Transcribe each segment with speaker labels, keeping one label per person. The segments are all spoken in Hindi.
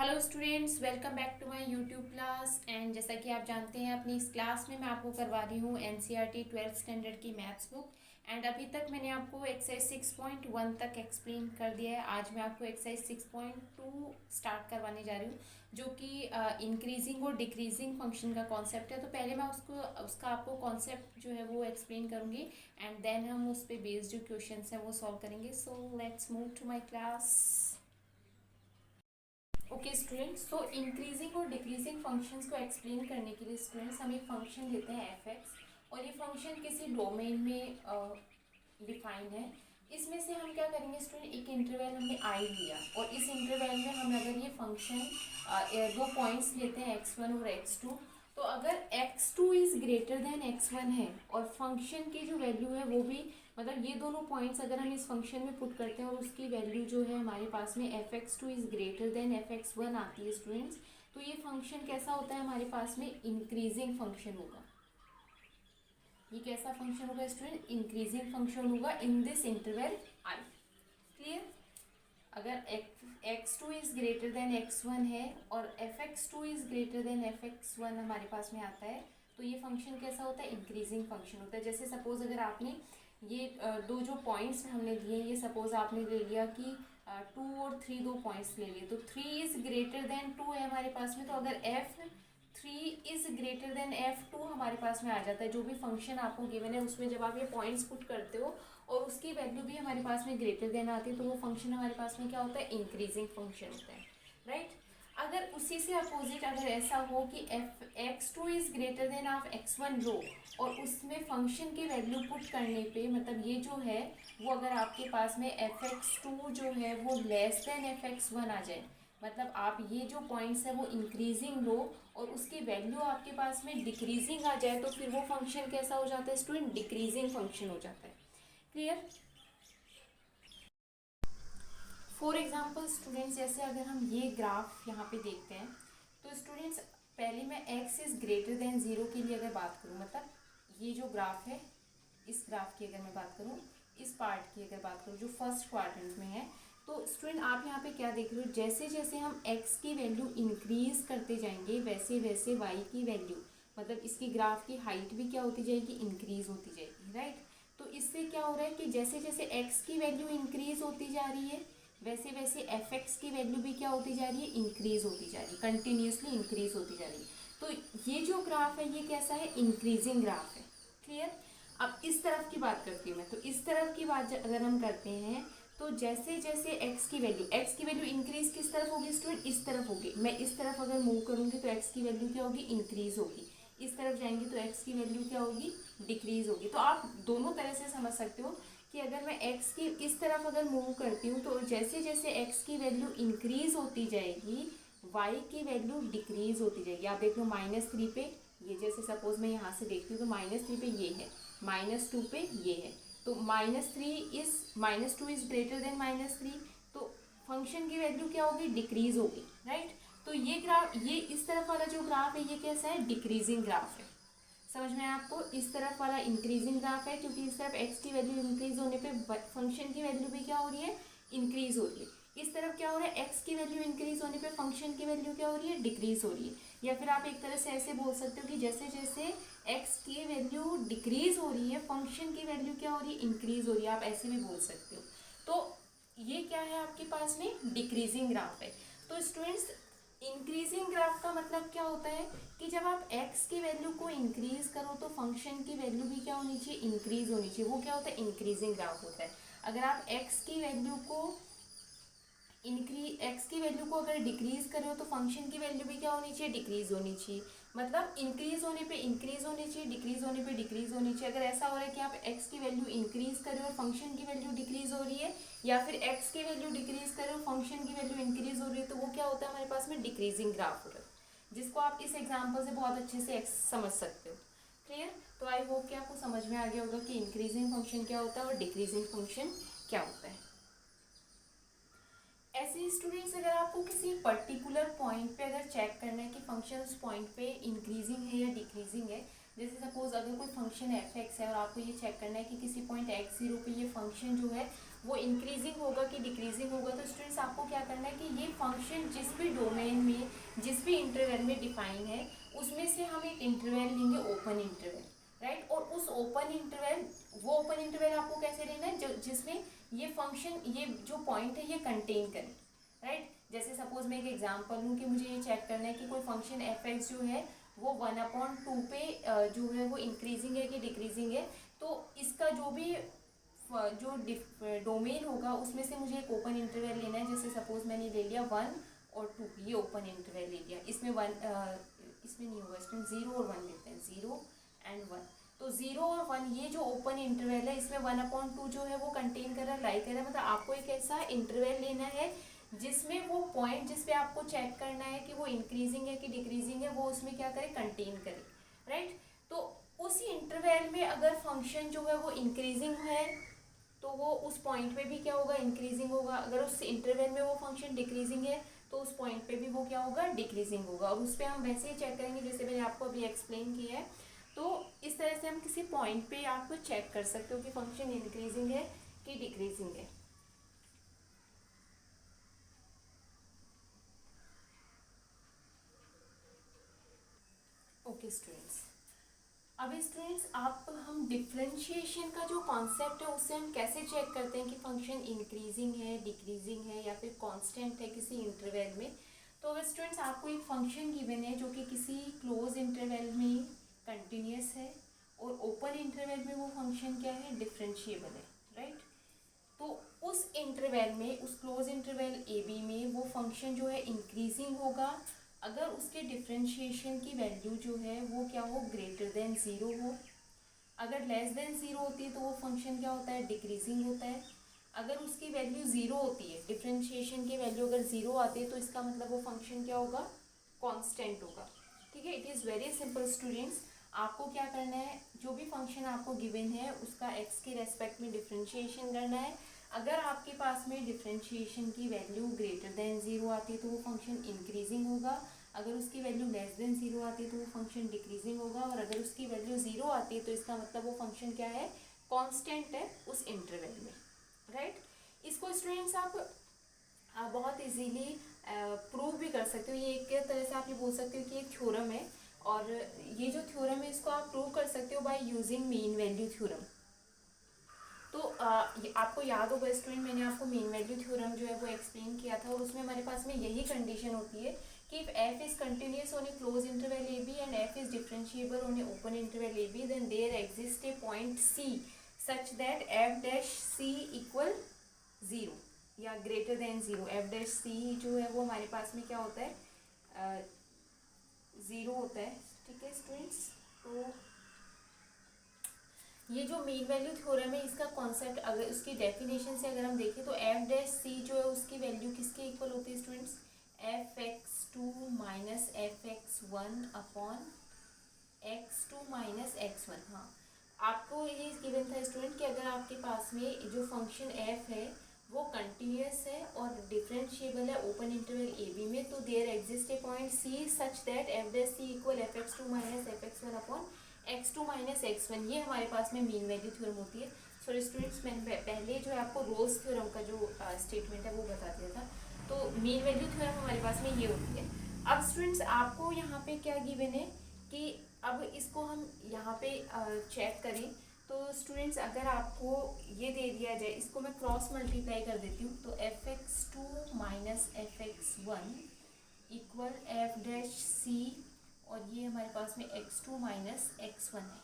Speaker 1: Hello students, welcome back to my YouTube class. And जैसा कि आप जानते हैं, अपनी इस क्लास में मैं आपको करवा रही हूँ एनसीईआरटी 12th स्टैंडर्ड की मैथ्स बुक। एंड अभी तक मैंने आपको एक्सरसाइज 6.1 तक एक्सप्लेन कर दिया है। आज मैं आपको एक्सरसाइज 6.2 स्टार्ट करवाने जा रही हूँ, जो कि इंक्रीजिंग और डिक्रीजिंग फंक्शन का कॉन्सेप्ट है। तो पहले मैं उसका आपको कॉन्सेप्ट जो है वो एक्सप्लेन करूँगी, एंड देन हम उस पर बेस्ड जो क्वेश्चन हैं वो सॉल्व करेंगे। So let's move to my class. Okay students, तो इंक्रीजिंग और डिक्रीजिंग फंक्शंस को एक्सप्लेन करने के लिए स्टूडेंट्स हम एक फंक्शन लेते हैं एफ एक्स, और ये फंक्शन किसी डोमेन में डिफाइन है। इसमें से हम क्या करेंगे स्टूडेंट, एक इंटरवल हमने आई लिया, और इस इंटरवल में हम अगर ये फंक्शन दो पॉइंट्स लेते हैं x1 और x2, तो अगर x2 is greater than x1 है और फंक्शन की जो वैल्यू है वो भी, मतलब ये दोनों पॉइंट्स अगर हम इस फंक्शन में पुट करते हैं और उसकी वैल्यू जो है हमारे पास में f(x2) is greater than f(x1) आती है स्टूडेंट्स, तो ये फंक्शन कैसा होता है हमारे पास में, इंक्रीजिंग फंक्शन होगा। ये कैसा फंक्शन होगा स्टूडेंट, इंक्रीजिंग फंक्शन होगा in this interval I. Clear? अगर x2 is greater than x1 है और f(x2) is greater than f(x1) हमारे पास में आता है, तो ये फंक्शन कैसा होता है, इंक्रीजिंग फंक्शन होता है। जैसे सपोज अगर आपने ये दो जो पॉइंट्स हमने दिए, ये सपोज आपने ले लिया कि 2 और 3 दो पॉइंट्स ले लिए, तो 3 इज ग्रेटर देन 2 है हमारे पास में, तो अगर f3 is greater than f2 हमारे पास में आ जाता है। जो भी फंक्शन आपको गिवन है उसमें जब आप ये पॉइंट्स पुट करते हो और उसकी वैल्यू भी हमारे पास में ग्रेटर देन आती है, तो वो फंक्शन हमारे पास में क्या होता है, इंक्रीजिंग फंक्शन होता है। राइट? अगर उसी से अपोजिट अगर ऐसा हो कि x2 is greater than of x1 रो, और उसमें फंक्शन की वैल्यू पुट करने पे, मतलब ये जो है वो अगर आपके पास में f(x2) जो है वो लेस देन f(x1) आ जाए, मतलब आप ये जो पॉइंट्स है वो इंक्रीजिंग लो और उसकी वैल्यू आपके पास में डिक्रीजिंग आ जाए, तो फिर वो फंक्शन कैसा हो जाता है स्टूडेंट, डिक्रीजिंग फंक्शन हो जाता है। क्लियर? फॉर एग्जाम्पल स्टूडेंट्स, जैसे अगर हम ये ग्राफ यहाँ पे देखते हैं, तो स्टूडेंट्स पहले मैं x इज़ ग्रेटर देन 0 के लिए अगर बात करूँ, मतलब ये जो ग्राफ है, इस ग्राफ की अगर मैं बात करूँ, इस पार्ट की अगर बात करूँ जो फर्स्ट क्वाड्रेंट में है, तो स्टूडेंट आप यहाँ पे क्या देख रहे हो, जैसे जैसे हम x की वैल्यू इंक्रीज करते जाएंगे वैसे वैसे y की वैल्यू, मतलब इसकी ग्राफ की हाइट भी क्या होती जाएगी, इंक्रीज होती जाएगी। राइट? तो इससे क्या हो रहा है कि जैसे जैसे x की वैल्यू इंक्रीज होती जा रही है वैसे वैसे एफ एक्स की वैल्यू भी क्या होती जा रही है, इंक्रीज होती जा रही है, कंटिन्यूसली इंक्रीज होती जा रही है। तो ये जो ग्राफ है ये कैसा है, इंक्रीजिंग ग्राफ है। क्लियर? अब इस तरफ की बात करती हूँ मैं, तो इस तरफ की बात अगर हम करते हैं, तो जैसे जैसे एक्स की वैल्यू इंक्रीज किस तरफ होगी स्टूडेंट, इस तरफ होगी। मैं इस तरफ अगर मूव करूंगी तो एक्स की वैल्यू क्या होगी, इंक्रीज होगी। इस तरफ जाएंगे तो एक्स की वैल्यू क्या होगी, डिक्रीज होगी। तो आप दोनों तरह से समझ सकते हो कि अगर मैं x की इस तरफ अगर मूव करती हूँ तो जैसे जैसे x की वैल्यू इंक्रीज होती जाएगी y की वैल्यू डिक्रीज होती जाएगी। आप देख लो -3 पे, ये जैसे सपोज मैं यहाँ से देखती हूँ तो -3 पे ये है, -2 पे ये है, तो -2 इज ग्रेटर देन -3, तो फंक्शन की वैल्यू क्या होगी, डिक्रीज होगी। राइट? तो ये ग्राफ, ये इस तरफ वाला जो ग्राफ है ये कैसा है, डिक्रीजिंग ग्राफ है। समझ में आया आपको? इस तरफ वाला इंक्रीजिंग ग्राफ है, क्योंकि इस तरफ x की वैल्यू इंक्रीज होने पे फंक्शन की वैल्यू भी क्या हो रही है, इंक्रीज हो रही है। इस तरफ क्या हो रहा है, x की वैल्यू इंक्रीज होने पे फंक्शन की वैल्यू क्या हो रही है, डिक्रीज हो रही है। या फिर आप एक तरह से ऐसे बोल सकते हो कि जैसे जैसे x की वैल्यू डिक्रीज हो रही है फंक्शन की वैल्यू क्या हो रही है, इंक्रीज हो रही है। आप ऐसे भी बोल सकते हो। तो ये क्या है आपके पास में, डिक्रीजिंग ग्राफ है। तो स्टूडेंट्स, इंक्रीजिंग ग्राफ का मतलब क्या होता है कि जब आप x की वैल्यू को इंक्रीज करो तो फंक्शन की वैल्यू भी क्या होनी चाहिए, इंक्रीज होनी चाहिए। वो क्या होता है, इंक्रीजिंग ग्राफ होता है। अगर आप x की वैल्यू को x की वैल्यू को अगर डिक्रीज कर रहे हो तो फंक्शन की वैल्यू भी क्या होनी चाहिए, डिक्रीज होनी चाहिए। मतलब इंक्रीज होने पे इंक्रीज होनी चाहिए, डिक्रीज होने पे डिक्रीज होनी चाहिए। अगर ऐसा हो रहा है कि आप x की वैल्यू इंक्रीज कर रहे हो और फंक्शन की वैल्यू डिक्रीज हो रही है, या फिर x की वैल्यू डिक्रीज कर रहे हो फंक्शन की वैल्यू इंक्रीज हो रही है, तो वो क्या होता है हमारे पास में, डिक्रीजिंग ग्राफ होता है, जिसको आप इस एग्जाम्पल से बहुत अच्छे से समझ सकते हो। क्लियर? तो आई होप कि आपको समझ में आ गया होगा कि इंक्रीजिंग फंक्शन क्या होता है और डिक्रीजिंग फंक्शन क्या होता है। ऐसे स्टूडेंट्स, अगर आपको किसी पर्टिकुलर पॉइंट पे अगर चेक करना है कि फंक्शन उस पॉइंट पे इंक्रीजिंग है या डिक्रीजिंग है, जैसे सपोज अगर कोई फंक्शन एफ एक्स है और आपको ये चेक करना है कि किसी पॉइंट x0 पे ये फंक्शन जो है वो इंक्रीजिंग होगा कि डिक्रीजिंग होगा। तो स्टूडेंट्स आपको क्या करना है कि ये फंक्शन जिस भी डोमेन में, जिस भी इंटरवल में डिफाइन है, उसमें से हम एक इंटरवल लेंगे, ओपन इंटरवल, राइट। और उस ओपन इंटरवल, वो ओपन इंटरवल आपको कैसे लेना है, जो जिसमें ये फंक्शन, ये जो पॉइंट है ये कंटेन करे, राइट। जैसे सपोज मैं एक एग्जांपल लूँ कि मुझे ये चेक करना है कि कोई फंक्शन एफ एक्स जो है वो 1/2 पे जो है वो इंक्रीजिंग है कि डिक्रीजिंग है। तो इसका जो भी जो डोमेन होगा उसमें से मुझे एक ओपन इंटरवल लेना है। जैसे सपोज मैंने ले लिया 1 और 2, ये ओपन इंटरवल ले लिया। इसमें इसमें नहीं होगा, इसमें 0 और 1 लेते हैं, 0 एंड 1। तो 0 और 1 ये जो ओपन इंटरवल है, इसमें 1/2 जो है वो कंटेन कर रहा है, लाई कर रहा है। मतलब आपको एक ऐसा इंटरवल लेना है जिसमें वो पॉइंट जिस पे आपको चेक करना है कि वो इंक्रीजिंग है कि डिक्रीजिंग है, वो उसमें क्या करे, कंटेन करे, राइट। तो उस इंटरवल में अगर फंक्शन जो है वो इंक्रीजिंग है तो वो उस पॉइंट पे भी क्या होगा, इंक्रीजिंग होगा। अगर उस इंटरवल में वो फंक्शन डिक्रीजिंग है तो उस पॉइंट पे भी वो क्या होगा, डिक्रीजिंग होगा। और उस पर हम वैसे ही चेक करेंगे जैसे मैंने आपको अभी एक्सप्लेन किया है। तो इस तरह से हम किसी पॉइंट पे आप चेक कर सकते हो कि फंक्शन इंक्रीजिंग है कि डिक्रीजिंग है। ओके स्टूडेंट्स, अब स्टूडेंट्स आप हम डिफरेंशिएशन का जो कॉन्सेप्ट है उससे हम कैसे चेक करते हैं कि फंक्शन इंक्रीजिंग है, डिक्रीजिंग है या फिर कांस्टेंट है किसी इंटरवल में। तो अगर स्टूडेंट्स आपको एक फंक्शन गिवन है जो कि किसी क्लोज इंटरवल में कंटिन्यूस है और ओपन इंटरवल में वो फंक्शन क्या है, डिफरेंशिएबल है, राइट। तो उस इंटरवल में, उस क्लोज इंटरवल ए बी में वो फंक्शन जो है इंक्रीजिंग होगा अगर उसके डिफरेंशिएशन की वैल्यू जो है वो क्या हो, ग्रेटर देन 0 हो। अगर लेस देन 0 होती है तो वो फंक्शन क्या होता है, डिक्रीजिंग होता है। अगर उसकी वैल्यू 0 होती है, डिफरेंशिएशन की वैल्यू अगर 0 आती है तो इसका मतलब वो फंक्शन क्या होगा, कांस्टेंट होगा। ठीक है, it is very simple students. आपको क्या करना है, जो भी फंक्शन आपको गिवन है उसका एक्स के रेस्पेक्ट में डिफरेंशिएशन करना है। अगर आपके पास में डिफरेंशिएशन की वैल्यू ग्रेटर देन 0 आती है तो वो फंक्शन इंक्रीजिंग होगा। अगर उसकी वैल्यू लेस देन 0 आती है तो वो फंक्शन डिक्रीजिंग होगा। और अगर उसकी वैल्यू 0 आती है तो इसका मतलब वो फंक्शन क्या है, कांस्टेंट है उस इंटरवल में, राइट। इसको स्टूडेंट्स आप बहुत इजीली प्रूव भी कर सकते हो। ये एक तरह से आप ये बोल सकते हो कि एक थ्योरम है, और ये जो थ्योरम है इसको आप प्रूव कर सकते हो by using mean value theorem. तो आपको याद होगा स्टूडेंट, मैंने आपको मीन वैल्यू थ्योरम जो है वो एक्सप्लेन किया था, और उसमें हमारे पास में यही कंडीशन होती है कि if f is continuous on a closed interval a b and f is differentiable on a open interval a b, then there exist a point c such that f dash c equal 0 या greater than 0। F dash c जो है वो हमारे पास में क्या होता है, 0 होता है, ठीक है स्टूडेंट्स। तो ये जो मीन वैल्यू थ्योरम है इसका कॉन्सेप्ट, अगर उसकी डेफिनेशन से अगर हम देखें तो एफ डैश सी जो है उसकी वैल्यू किसके इक्वल होती है students, f x two minus f x one upon x two minus x one. हाँ, आपको ये गिवन था स्टूडेंट कि अगर आपके पास में जो फंक्शन एफ है वो कंटिन्यूस है और डिफरेंशिएबल है ओपन इंटरवल ए बी में, तो there exist a point c such that f dash c equal f x two minus f x one upon x two minus x one. ये हमारे पास में मीन वैल्यू थ्योरम होती है। सॉरी स्टूडेंट्स, मैंने पहले जो है आपको रोज थ्योरम का जो स्टेटमेंट है वो बता दिया था। तो मीन वैल्यू थ्योरम हमारे पास में ये होती है। अब स्टूडेंट्स आपको यहाँ पे क्या गिवन है कि अब इसको हम यहाँ पे चेक करें। तो स्टूडेंट्स अगर आपको ये दे दिया जाए, इसको मैं क्रॉस मल्टीप्लाई कर देती हूँ, तो f x two minus f x one equal f dash c, और ये हमारे पास में x two minus x one है,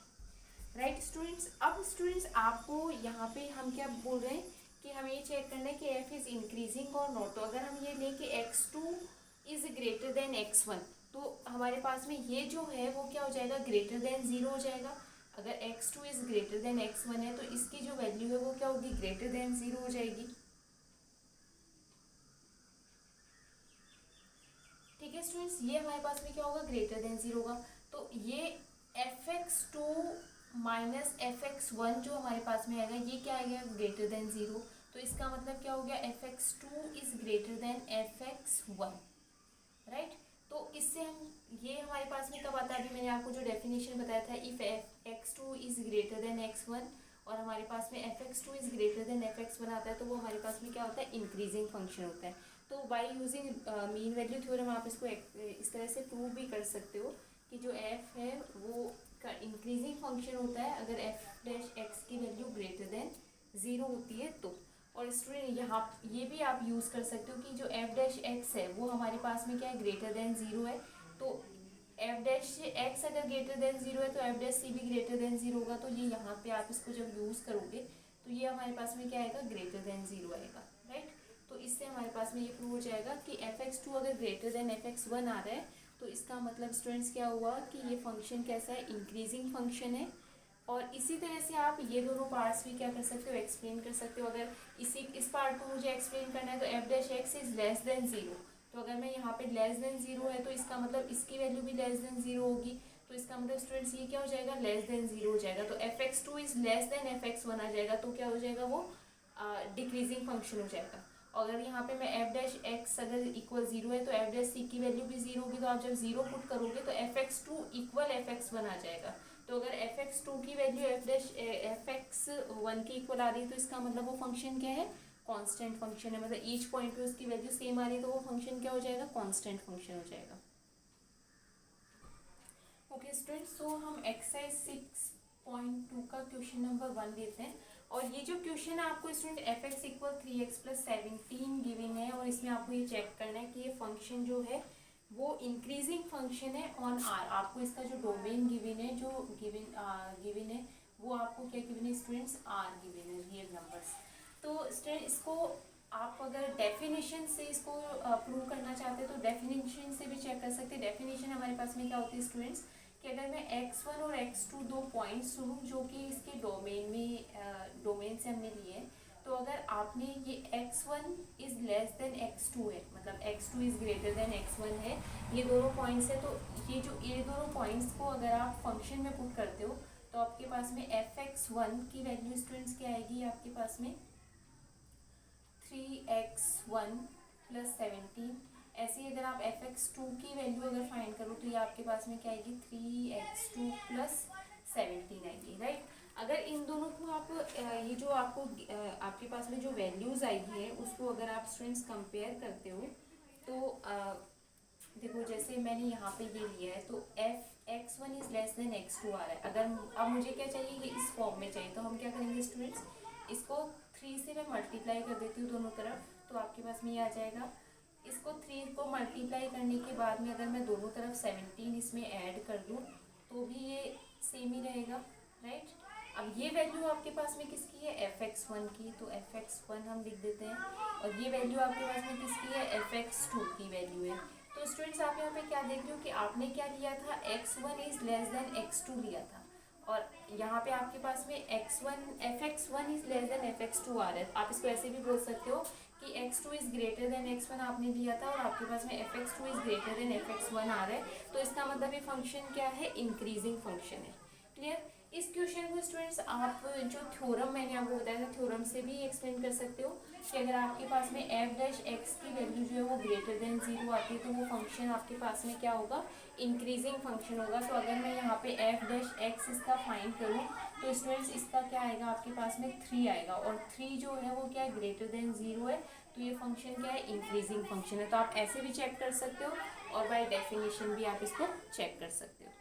Speaker 1: राइट स्टूडेंट्स। अब स्टूडेंट्स आपको यहाँ पे हम क्या बोल रहे हैं कि हमें ये चेक करना है कि एफ इज इंक्रीजिंग और नॉट। तो अगर हम ये लें कि x two is greater than x one, तो हमारे पास में ये जो है वो क्या हो जाएगा, ग्रेटर देन 0 हो जाएगा। अगर x two is greater than x one है तो इसकी जो वैल्यू है वो क्या होगी, ग्रेटर देन 0 हो जाएगी। ठीक है स्टूडेंट्स, ये हमारे पास में क्या होगा, ग्रेटर देन 0 होगा। तो ये f x two minus f x one जो हमारे पास में आएगा ये क्या आएगा, ग्रेटर देन 0। तो इसका मतलब क्या हो गया, F x two is greater than f x one, right. तो इससे हम, ये हमारे पास में कब आता है, अभी मैंने आपको जो डेफिनेशन बताया था, if F x two is greater than x one, और हमारे पास में F x two is greater than f x one आता है, तो वो हमारे पास में क्या होता है, इंक्रीजिंग फंक्शन होता है। तो by using mean value theorem आप इसको इस तरह से प्रूव भी कर सकते हो कि जो एफ है वो का इंक्रीजिंग फंक्शन होता है अगर एफ डैश एक्स की वैल्यू ग्रेटर देन ज़ीरो होती है तो। और स्टूडेंट यहाँ ये भी आप यूज़ कर सकते हो कि जो एफ डैश एक्स है वो हमारे पास में क्या है, ग्रेटर देन ज़ीरो है। तो एफ डैश एक्स अगर ग्रेटर देन ज़ीरो है तो एफ डैश सी भी ग्रेटर देन ज़ीरो होगा। तो ये यहाँ पे आप इसको जब यूज़ करोगे तो ये हमारे पास में क्या आएगा, ग्रेटर देन ज़ीरो आएगा, राइट। तो इससे हमारे पास में ये प्रूव हो जाएगा कि एफ एक्स टू अगर greater than f x one आ रहा है तो इसका मतलब स्टूडेंट्स क्या हुआ कि ये फंक्शन कैसा है, इंक्रीजिंग फंक्शन है। और इसी तरह से आप ये दोनों पार्ट्स भी क्या कर सकते हो, एक्सप्लेन कर सकते हो। अगर इस पार्ट को मुझे एक्सप्लेन करना है तो F dash x is less than zero, तो अगर मैं यहाँ पे लेस देन ज़ीरो है तो इसका मतलब इसकी वैल्यू भी लेस देन ज़ीरो होगी। तो इसका मतलब स्टूडेंट्स ये क्या हो जाएगा, लेस देन ज़ीरो हो जाएगा। तो f x two is less than f x one आ जाएगा, तो क्या हो जाएगा, वो डिक्रीजिंग फंक्शन हो जाएगा। अगर यहाँ पे मैं एफ डैश एक्स अगर इक्वल ज़ीरो है तो एफ डैश सी की वैल्यू भी ज़ीरो होगी। तो आप जब ज़ीरो पुट करोगे तो f x two equal f x one आ जाएगा। तो अगर एफ एक्स टू की वैल्यू एफ एक्स वन के इक्वल आ रही है तो इसका मतलब वो फंक्शन क्या है, कांस्टेंट फंक्शन है। मतलब ईच पॉइंट पे उसकी वैल्यू सेम आ रही है तो वो फंक्शन क्या हो जाएगा, कांस्टेंट फंक्शन हो जाएगा। ओके स्टूडेंट्स, सो हम एक्सरसाइज 6.2 का क्वेश्चन नंबर 1 लेते हैं। और ये जो क्वेश्चन है आपको student F x equal 3x plus 17 given है और इसमें आपको ये चेक करना है कि ये फंक्शन जो है वो इंक्रीजिंग फंक्शन है ऑन आर। आपको इसका जो डोमेन गिवन है, जो गिवन है वो आपको क्या गिवन है स्टूडेंट्स, आर गिवन है, रियल नंबर्स। तो स्टूडेंट इसको आप अगर डेफिनेशन से इसको प्रूव करना चाहते हैं तो डेफिनेशन से भी चेक कर सकते हैं। डेफिनेशन हमारे पास में क्या होती है स्टूडेंट्स कि अगर मैं x1 और x2 दो पॉइंट्स लूँ जो कि इसके डोमेन में डोमेन से हमने लिए हैं, तो अगर आपने ये x1 is less than x2 है, मतलब x2 is greater than x1 है, ये दोनों पॉइंट्स है, तो ये दोनों पॉइंट्स को अगर आप फंक्शन में पुट करते हो तो आपके पास में fx1 की वैल्यू स्टूडेंट्स क्या आएगी, आपके पास में 3x1 प्लस 17। ऐसे ही अगर आप fx2 की वैल्यू अगर फाइंड करो तो ये आपके पास में क्या आएगी, 3x2 प्लस 17 आएगी, राइट। अगर इन दोनों को आप ये जो आपको आपके पास में जो वैल्यूज़ आई है उसको अगर आप स्टूडेंट्स कंपेयर करते हो तो देखो जैसे मैंने यहाँ पे ये लिया है तो x1 is less than x2 आ रहा है। अगर अब मुझे क्या चाहिए, ये इस फॉर्म में चाहिए, तो हम क्या करेंगे स्टूडेंट्स, इसको 3 से मैं मल्टीप्लाई कर देती हूँ दोनों तरफ, तो आपके पास में ये आ जाएगा। इसको 3 को मल्टीप्लाई करने के बाद में अगर मैं दोनों तरफ 17 इसमें ऐड कर दूँ तो भी ये सेम ही रहेगा, राइट। अब ये वैल्यू आपके पास में किसकी है, fx1 की, तो fx1 हम लिख देते हैं। और ये वैल्यू आपके पास में किसकी है, fx2 की वैल्यू है। तो स्टूडेंट्स आप यहाँ पे क्या देख रहे हो कि आपने क्या लिया था, x1 is less then x2 लिया था, और यहाँ पे आपके पास में fx1 is less then fx2 आ रहा है। आप इसको ऐसे भी बोल सकते हो कि x2 is greater than x1 आपने लिया था और आपके पास में fx2 is greater than fx1 आ रहा है, तो इसका मतलब ये फंक्शन क्या है, इंक्रीजिंग फंक्शन है। क्लियर। इस क्वेश्चन को स्टूडेंट्स आप जो थ्योरम मैंने आपको बताया था थ्योरम से भी एक्सप्लेन कर सकते हो कि अगर आपके पास में एफ डैश एक्स की वैल्यू जो है वो ग्रेटर देन जीरो आती है तो वो फंक्शन आपके पास में क्या होगा, इंक्रीजिंग फंक्शन होगा। तो अगर मैं यहाँ पे एफ डैश एक्स इसका फाइंड करूँ तो स्टूडेंट्स इसका क्या आएगा, आपके पास में 3 आएगा, और 3 जो है वो क्या है, ग्रेटर देन जीरो है, तो ये फंक्शन क्या है, इंक्रीजिंग फंक्शन है। तो आप ऐसे भी चेक कर सकते हो और बाय डेफिनेशन भी आप इसको चेक कर सकते हो।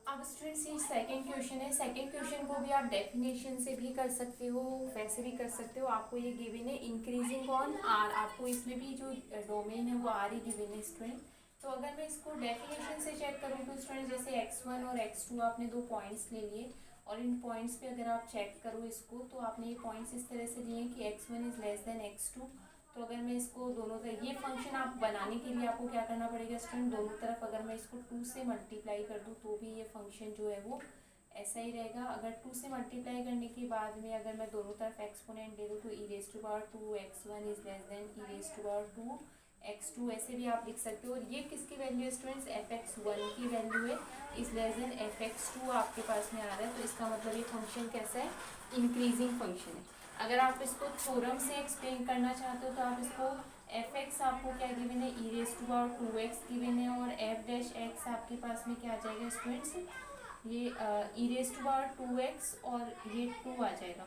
Speaker 1: अब स्टूडेंट्स ये सेकंड क्वेश्चन है। सेकंड क्वेश्चन को भी आप डेफिनेशन से भी कर सकते हो, वैसे भी कर सकते हो। आपको ये गिवन है इंक्रीजिंग ऑन आर, आपको इसमें भी जो डोमेन है वो आर ही गिवन है स्टूडेंट। तो अगर मैं इसको डेफिनेशन से चेक करूँ तो स्टूडेंट जैसे x1 और x2 आपने दो पॉइंट्स ले लिए और इन पॉइंट्स पे अगर आप चेक करो इसको तो आपने ये पॉइंट्स इस तरह से लिए कि x1 is less than x2। तो अगर मैं इसको दोनों तरफ, ये फंक्शन आप बनाने के लिए आपको क्या करना पड़ेगा स्टूडेंट, दोनों तरफ अगर मैं इसको 2 से मल्टीप्लाई कर दूँ तो भी ये फंक्शन जो है वो ऐसा ही रहेगा। अगर 2 से मल्टीप्लाई करने के बाद में अगर मैं दोनों तरफ एक्सपोनेंट दे दूँ तो e raise to power 2 x1 is less than e raise to power 2 x2 ऐसे भी आप लिख सकते हो। और ये किसकी वैल्यू है स्टूडेंट्स, fx1 की वैल्यू है, इज लेस देन fx2 आपके पास में आ रहा है, तो इसका मतलब ये फंक्शन कैसा है, इंक्रीजिंग फंक्शन है। अगर आप इसको थ्योरम से एक्सप्लेन करना चाहते हो तो आप इसको fx आपको क्या गिवन है, e raise to power 2x given है, और f डैश x आपके पास में क्या आ जाएगा स्टूडेंट्स, ये ई रेज टू पावर 2x और ये 2 आ जाएगा,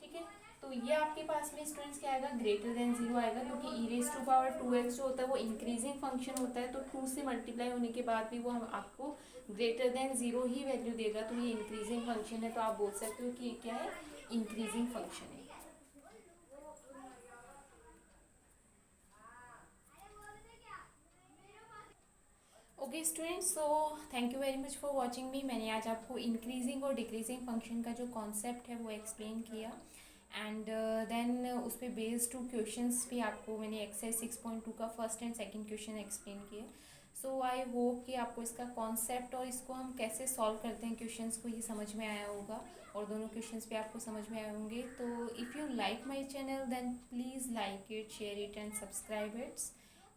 Speaker 1: ठीक है। तो ये आपके पास में स्टूडेंट्स क्या आएगा, ग्रेटर देन 0 आएगा, क्योंकि ई रेज टू पावर 2x जो होता है वो इंक्रीजिंग फंक्शन होता है, तो 2 से मल्टीप्लाई होने के बाद भी वो हम आपको ग्रेटर देन 0 ही वैल्यू देगा, तो ये इंक्रीजिंग फंक्शन है, तो आप बोल सकते हो कि ये क्या है, इंक्रीजिंग फंक्शन है। Okay students, so thank you very much for watching मी। मैंने आज आपको इंक्रीजिंग और डिक्रीजिंग फंक्शन का जो कॉन्सेप्ट है वो एक्सप्लेन किया, एंड देन उस पर बेस्ड 2 क्वेश्चंस भी आपको मैंने एक्सरसाइज 6.2 का first and second question explain किए। सो आई होप कि आपको इसका कॉन्सेप्ट और इसको हम कैसे सॉल्व करते हैं क्वेश्चंस को, ये समझ में आया होगा, और दोनों क्वेश्चंस भी आपको समझ में आए होंगे। तो if you like my channel then please like it, share it and subscribe it's,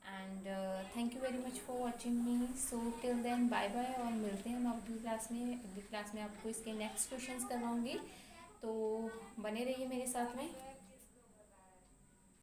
Speaker 1: and thank you very much for watching me. So till then bye bye, और मिलते हैं हम अगली क्लास में। अगली क्लास में आपको इसके नेक्स्ट क्वेश्चंस करवाऊँगी, तो बने रहिए मेरे साथ में।